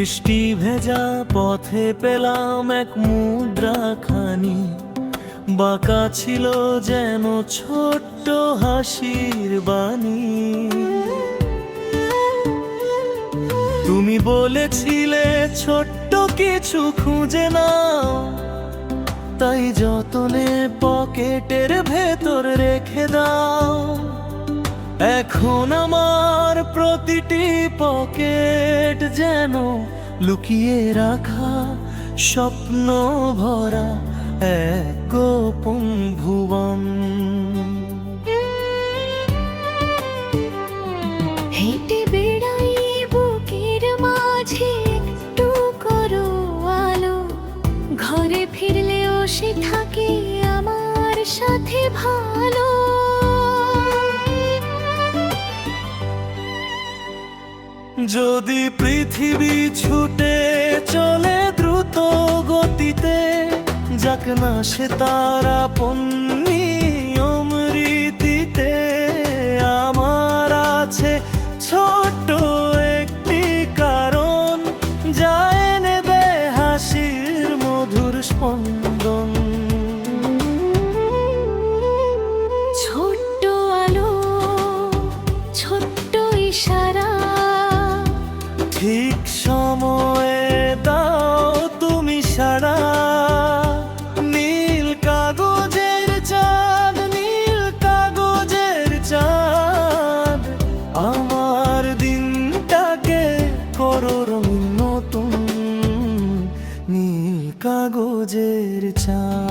বৃষ্টি ভেজা পথে পেলাম এক মুদ্রাখানি, বাঁকা ছিল যেন ছোট্ট হাসির বাণী। তুমি বলেছিলে ছোট্ট কিছু খুঁজে নাও, তাই যতনে পকেটের ভেতর রেখে দাও। এখন আমার প্রতিটি পকেট যেন লুকিয়ে রাখা স্বপ্ন ভরা এক গোপন ভুবন। হেঁটে বেড়াই বুকের মাঝে একটু করো আলো, ঘরে ফিরলেও সে থাকে আমার সাথে ভালো। যদি পৃথিবী ছুটে চলে দ্রুত গতিতে, যাক না সে তার আপন নিয়ম রীতিতে। আমার আছে ছোট্ট একটি কারণ, যা এনে দেয় হাসির মধুর স্পন্দন। ছোট্ট আলো, ছোট্ট ইশারা, ঠিক সময়ে দাও তুমি সাড়া। নীল কাগজের চাঁদ, নীল কাগজের চাঁদ, আমার দিনটাকে করো রঙিন নতুন। নীল কাগজের চাঁদ।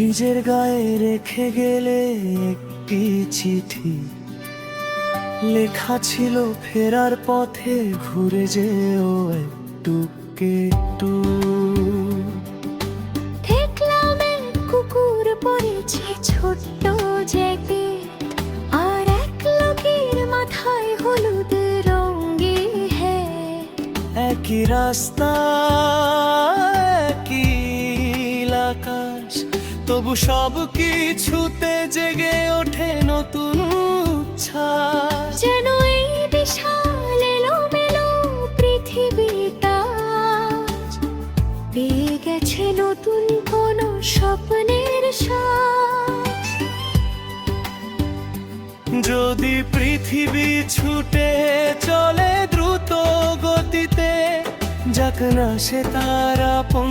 ফ্রিজের গায়ে রেখে গেলে একটি চিঠি, লেখা ছিল ফেরার পথে ঘুরে যেও একটু একটু। দেখলাম এক কুকুর পড়েছে ছোট্ট জ্যাকেট, আর এক লোকের মাথায় হলুদ রঙে হ্যাট। একই রাস্তা, একই আকাশ, তবু সব কিছুতে জেগে ওঠে নতুন উচ্ছ্বাস। যেন এই বিশাল এলোমেলো পৃথিবীটা পেয়ে গেছে নতুন কোন স্বপ্নের শ্বাস। যদি পৃথিবী ছুটে চলে দ্রুত গতিতে, যাক না সে তার আপন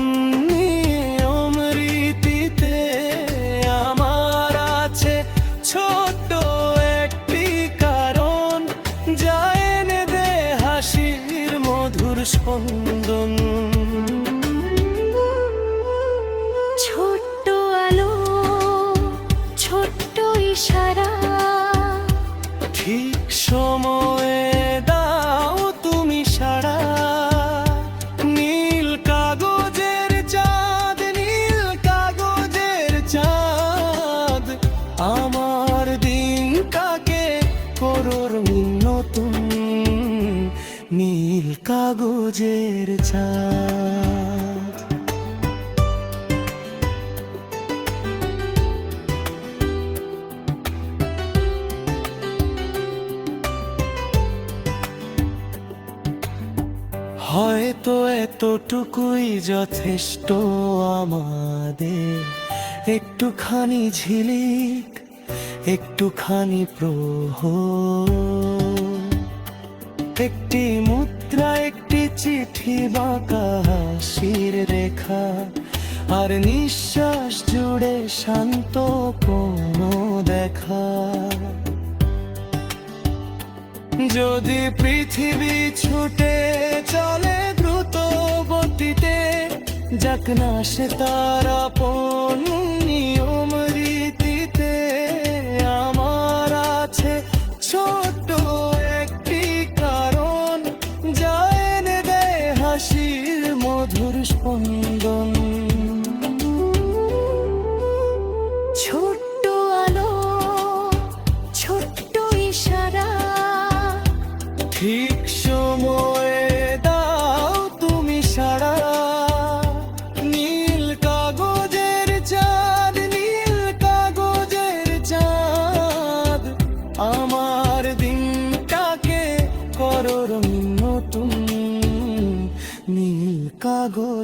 নিয়ম রীতিতে। আমার আছে ছোট্ট একটি কারণ, যা এনে দেয় হাসির মধুর স্পন্দন। ছোট্ট আলো, ছোট্ট ইশারা, ঠিক সময়ে দাও তুমি সাড়া। নীল কাগজের চাঁদ, নীল কাগজের চাঁদ, আমার দিনটাকে করো রঙিন নতুন। নীল কাগজের চাঁদ। হয়তো এতটুকুই যথেষ্ট আমাদের, একটুখানি ঝিলিক, একটুখানি প্রহর, একটি মুদ্রা, একটি চিঠি, বাঁকা হাসির রেখা, আর নিঃশ্বাস জুড়ে শান্ত কোনো দেখা। যদি পৃথিবী ছুটে চলে দ্রুত গতিতে, যাক না সে তার আপন নিয়ম রীতিতে। আমার আছে ছোট্ট একটি কারণ, যা এনে দেয় হাসির মধুর স্পন্দন। ছোট্ট আলো, ছোট্ট ইশারা, ঠিক সময়ে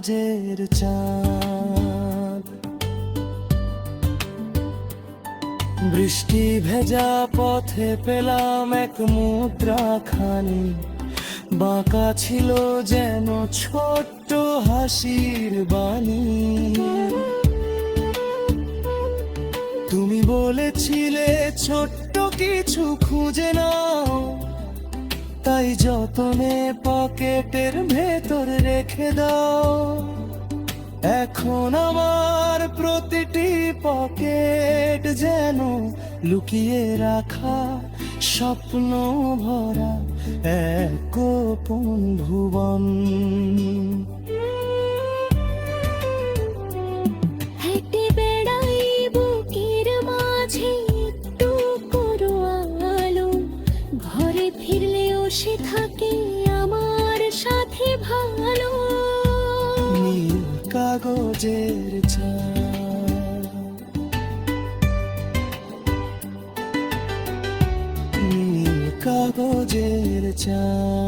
কাগজের চাঁদ। বৃষ্টি ভেজা পথে পেলাম এক মুদ্রাখানি, বাঁকা ছিল যেন ছোট্ট হাসির বাণী। তুমি বলেছিলে ছোট্ট কিছু খুঁজে নাও, তাই যতনে পকেটের ভেতর রেখে দাও। এখন আমার প্রতিটি পকেট যেন লুকিয়ে রাখা স্বপ্ন ভরা এক গোপন ভুবন। হেঁটে বেড়াই বুকের মাঝে একটু করো আলো, ঘরে ফিরলেও সে থাকে আমার সাথে ভালো। নীল কাগজের চাঁদ, নীল কাগজের চাঁদ।